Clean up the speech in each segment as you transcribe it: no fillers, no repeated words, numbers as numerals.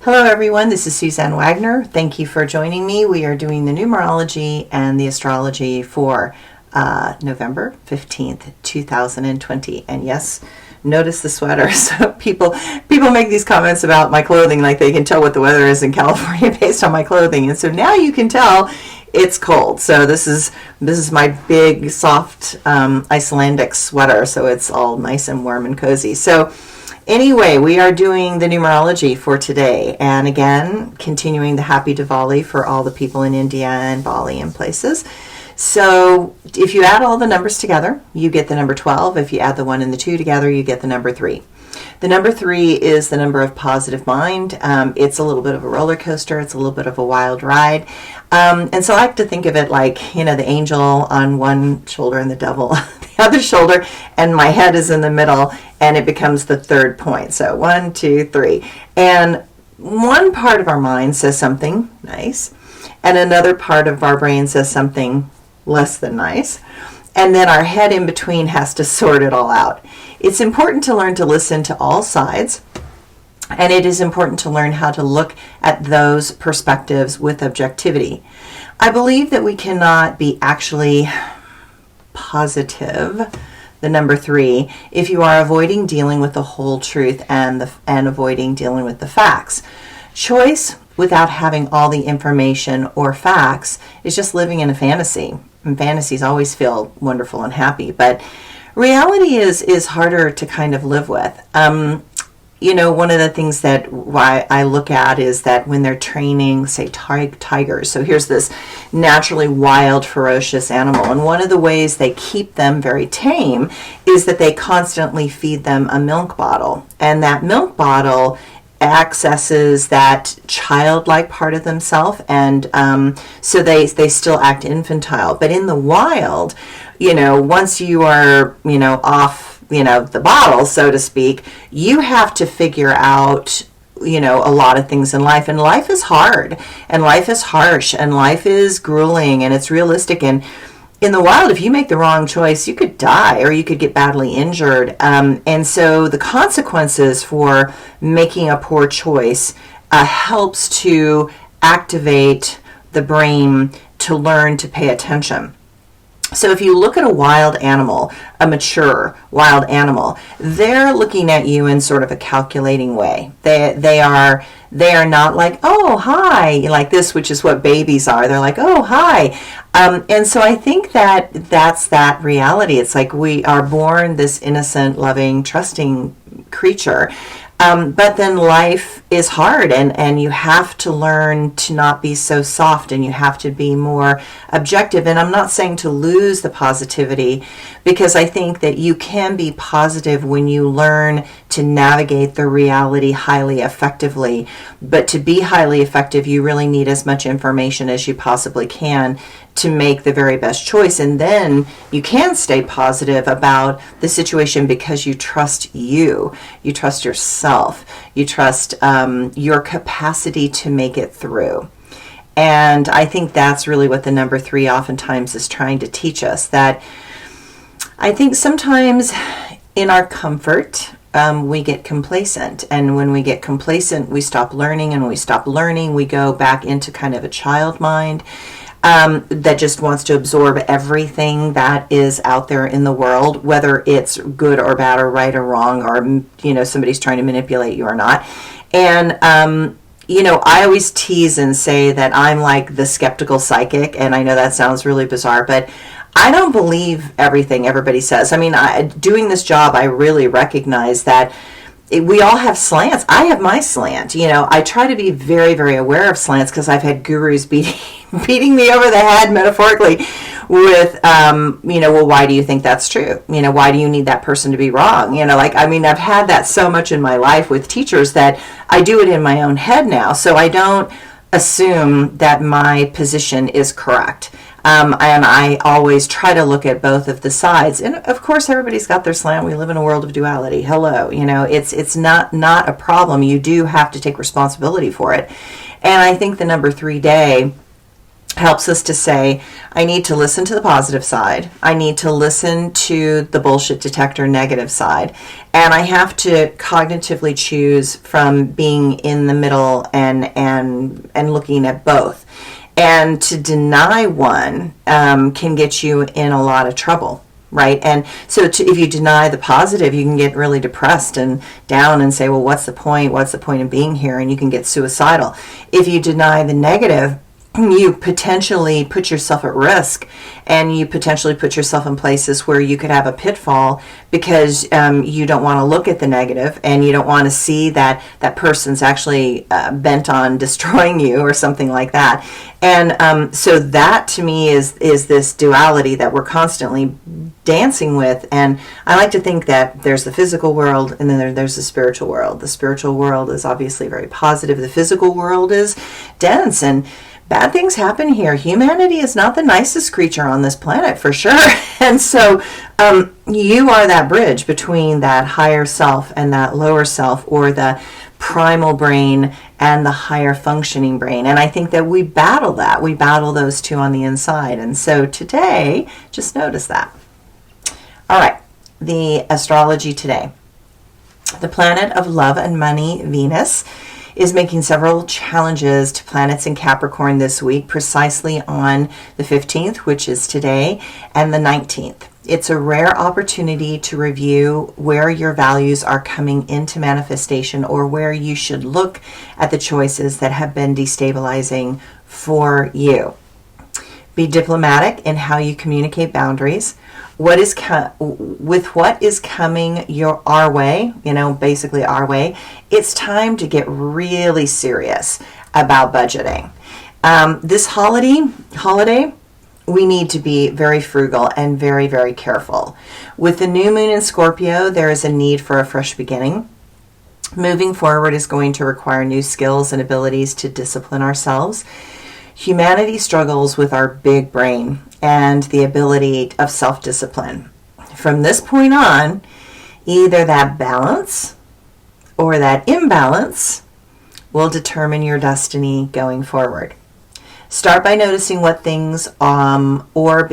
Hello everyone, this is Suzanne Wagner. Thank you for joining me. We are doing the numerology and the astrology for November 15th, 2020. And yes, notice the sweater. So people make these comments about my clothing like they can tell what the weather is in California based on my clothing. And so now you can tell it's cold. So this is my big soft Icelandic sweater. So it's all nice and warm and cozy. So anyway, we are doing the numerology for today, and again, continuing the Happy Diwali for all the people in India and Bali and places. So if you add all the numbers together, you get the number 12. If you add the 1 and the 2 together, you get the number 3. The number 3 is the number of positive mind. It's a little bit of a roller coaster. It's a little bit of a wild ride. And so I like to think of it like, the angel on one shoulder and the devil on the other shoulder, and my head is in the middle, and it becomes the third point. So 1, 2, 3. And one part of our mind says something nice, and another part of our brain says something less than nice. And then our head in between has to sort it all out. It's important to learn to listen to all sides, and it is important to learn how to look at those perspectives with objectivity. I believe that we cannot be actually positive, the number 3, if you are avoiding dealing with the whole truth and avoiding dealing with the facts. Choice without having all the information or facts is just living in a fantasy. And fantasies always feel wonderful and happy, but reality is harder to kind of live with. One of the things that why I look at is that when they're training, say, tigers. So here's this naturally wild, ferocious animal. And one of the ways they keep them very tame is that they constantly feed them a milk bottle. And that milk bottle accesses that childlike part of themselves. And so they still act infantile. But in the wild, once you are, off the bottle, so to speak, you have to figure out, a lot of things in life. And life is hard, and life is harsh, and life is grueling, and it's realistic. And in the wild, if you make the wrong choice, you could die, or you could get badly injured. And so the consequences for making a poor choice helps to activate the brain to learn to pay attention. So if you look at a wild animal, a mature wild animal, they're looking at you in sort of a calculating way. They are not like, oh, hi, like this, which is what babies are. They're like, oh, hi. And so I think that's that reality. It's like we are born this innocent, loving, trusting creature. But then life is hard, and you have to learn to not be so soft, and you have to be more objective. And I'm not saying to lose the positivity, because I think that you can be positive when you learn to navigate the reality highly effectively. But to be highly effective, you really need as much information as you possibly can to make the very best choice. And then you can stay positive about the situation because you trust you trust yourself, you trust your capacity to make it through. And I think that's really what the number 3 oftentimes is trying to teach us, that I think sometimes in our comfort, we get complacent. And when we get complacent, we stop learning, and when we stop learning, we go back into kind of a child mind that just wants to absorb everything that is out there in the world, whether it's good or bad or right or wrong, or, somebody's trying to manipulate you or not. And, I always tease and say that I'm like the skeptical psychic, and I know that sounds really bizarre, but I don't believe everything everybody says. I mean, doing this job, I really recognize that we all have slants. I have my slant. I try to be very, very aware of slants, because I've had gurus beating me over the head metaphorically with, well, why do you think that's true? Why do you need that person to be wrong? I've had that so much in my life with teachers that I do it in my own head now. So I don't assume that my position is correct. And I always try to look at both of the sides. And of course, everybody's got their slant. We live in a world of duality. Hello, it's not a problem. You do have to take responsibility for it. And I think the number 3 day helps us to say, I need to listen to the positive side. I need to listen to the bullshit detector negative side. And I have to cognitively choose from being in the middle and looking at both. And to deny one can get you in a lot of trouble. Right? And so if you deny the positive, you can get really depressed and down and say, well, what's the point? What's the point of being here? And you can get suicidal. If you deny the negative, you potentially put yourself at risk, and you potentially put yourself in places where you could have a pitfall because you don't want to look at the negative, and you don't want to see that that person's actually bent on destroying you or something like that. And so that to me is this duality that we're constantly dancing with. And I like to think that there's the physical world, and then there's the spiritual world. The spiritual world is obviously very positive. The physical world is dense, and bad things happen here. Humanity is not the nicest creature on this planet, for sure. And so you are that bridge between that higher self and that lower self, or the primal brain and the higher functioning brain. And I think that we battle that. We battle those two on the inside. And so today, just notice that. All right, the astrology today. The planet of love and money, Venus, is making several challenges to planets in Capricorn this week, precisely on the 15th, which is today, and the 19th. It's a rare opportunity to review where your values are coming into manifestation, or where you should look at the choices that have been destabilizing for you. Be diplomatic in how you communicate boundaries. With what is coming our way, basically our way, it's time to get really serious about budgeting. This holiday, we need to be very frugal and very, very careful. With the new moon in Scorpio, there is a need for a fresh beginning. Moving forward is going to require new skills and abilities to discipline ourselves. Humanity struggles with our big brain and the ability of self-discipline. From this point on, either that balance or that imbalance will determine your destiny going forward. Start by noticing what things are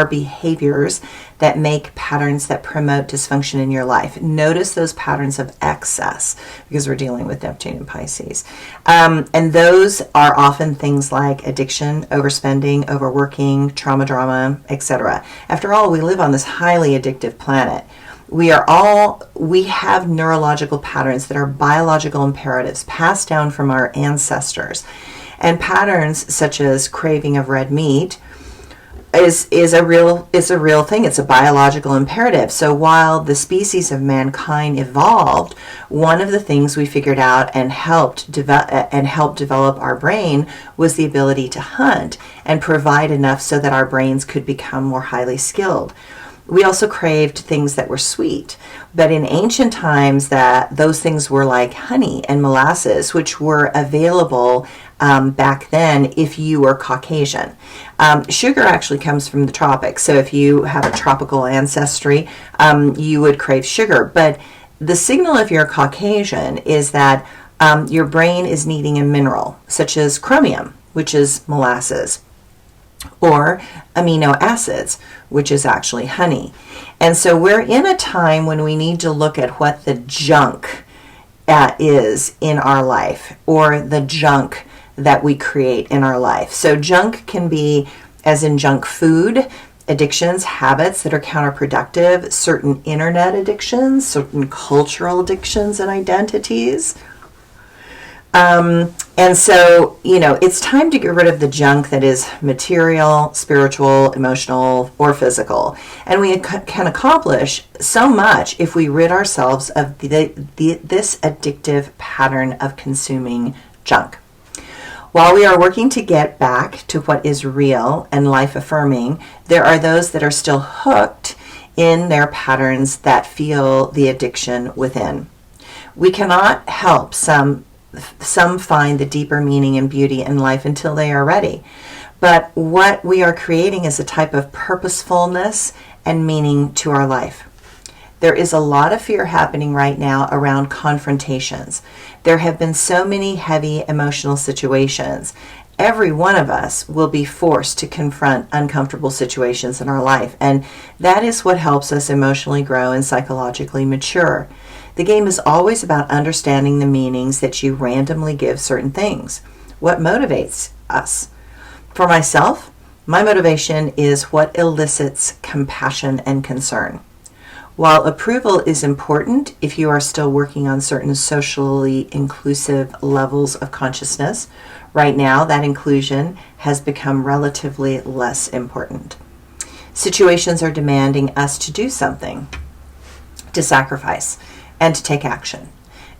behaviors that make patterns that promote dysfunction in your life. Notice those patterns of excess, because we're dealing with Neptune and Pisces. And those are often things like addiction, overspending, overworking, trauma, drama, etc. After all, we live on this highly addictive planet. We have neurological patterns that are biological imperatives passed down from our ancestors. And patterns such as craving of red meat is a real thing. It's a biological imperative. So while the species of mankind evolved, one of the things we figured out and helped develop our brain was the ability to hunt and provide enough so that our brains could become more highly skilled. We also craved things that were sweet. But in ancient times, those things were like honey and molasses, which were available back then if you were Caucasian. Sugar actually comes from the tropics. So if you have a tropical ancestry, you would crave sugar. But the signal if you're Caucasian is that your brain is needing a mineral, such as chromium, which is molasses, or amino acids, which is actually honey. And so we're in a time when we need to look at what the junk is in our life, or the junk that we create in our life. So junk can be, as in junk food, addictions, habits that are counterproductive, certain internet addictions, certain cultural addictions and identities. And so, it's time to get rid of the junk that is material, spiritual, emotional, or physical. And we can accomplish so much if we rid ourselves of this addictive pattern of consuming junk. While we are working to get back to what is real and life-affirming, there are those that are still hooked in their patterns that feel the addiction within. We cannot help some find the deeper meaning and beauty in life until they are ready. But what we are creating is a type of purposefulness and meaning to our life. There is a lot of fear happening right now around confrontations. There have been so many heavy emotional situations, every one of us will be forced to confront uncomfortable situations in our life, and that is what helps us emotionally grow and psychologically mature. The game is always about understanding the meanings that you randomly give certain things. What motivates us? For myself, my motivation is what elicits compassion and concern. While approval is important if you are still working on certain socially inclusive levels of consciousness, right now that inclusion has become relatively less important. Situations are demanding us to do something, to sacrifice, and to take action.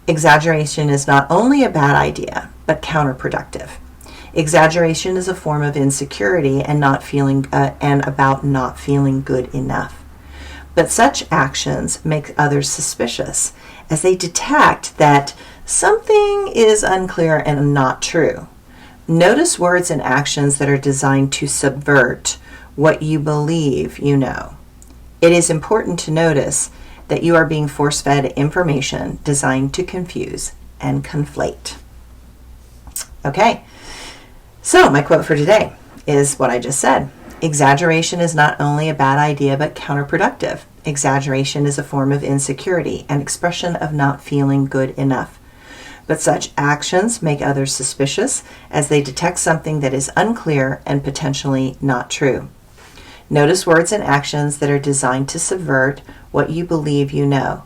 Exaggeration is not only a bad idea, but counterproductive. Exaggeration is a form of insecurity and about not feeling good enough. But such actions make others suspicious as they detect that something is unclear and not true. Notice words and actions that are designed to subvert what you believe you know. It is important to notice that you are being force-fed information designed to confuse and conflate. Okay, so my quote for today is what I just said. Exaggeration is not only a bad idea, but counterproductive. Exaggeration is a form of insecurity, an expression of not feeling good enough. But such actions make others suspicious as they detect something that is unclear and potentially not true. Notice words and actions that are designed to subvert what you believe you know.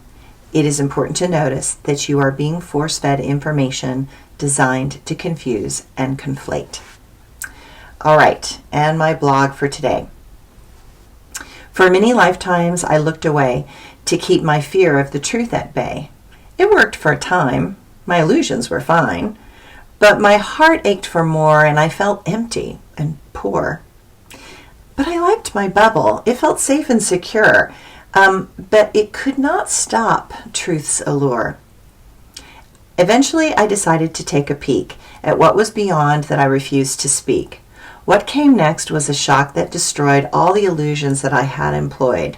It is important to notice that you are being force-fed information designed to confuse and conflate. All right, and my blog for today. For many lifetimes, I looked away to keep my fear of the truth at bay. It worked for a time. My illusions were fine. But my heart ached for more, and I felt empty and poor. But I liked my bubble. It felt safe and secure. But it could not stop truth's allure. Eventually, I decided to take a peek at what was beyond that I refused to speak. What came next was a shock that destroyed all the illusions that I had employed.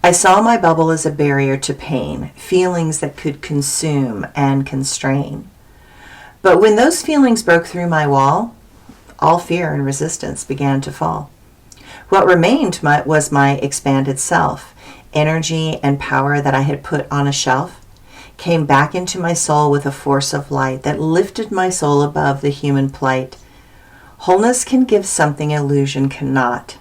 I saw my bubble as a barrier to pain, feelings that could consume and constrain. But when those feelings broke through my wall, all fear and resistance began to fall. What remained was my expanded self. Energy and power that I had put on a shelf came back into my soul with a force of light that lifted my soul above the human plight. Wholeness can give something illusion cannot.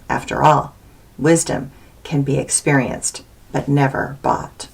After all, wisdom can be experienced, but never bought.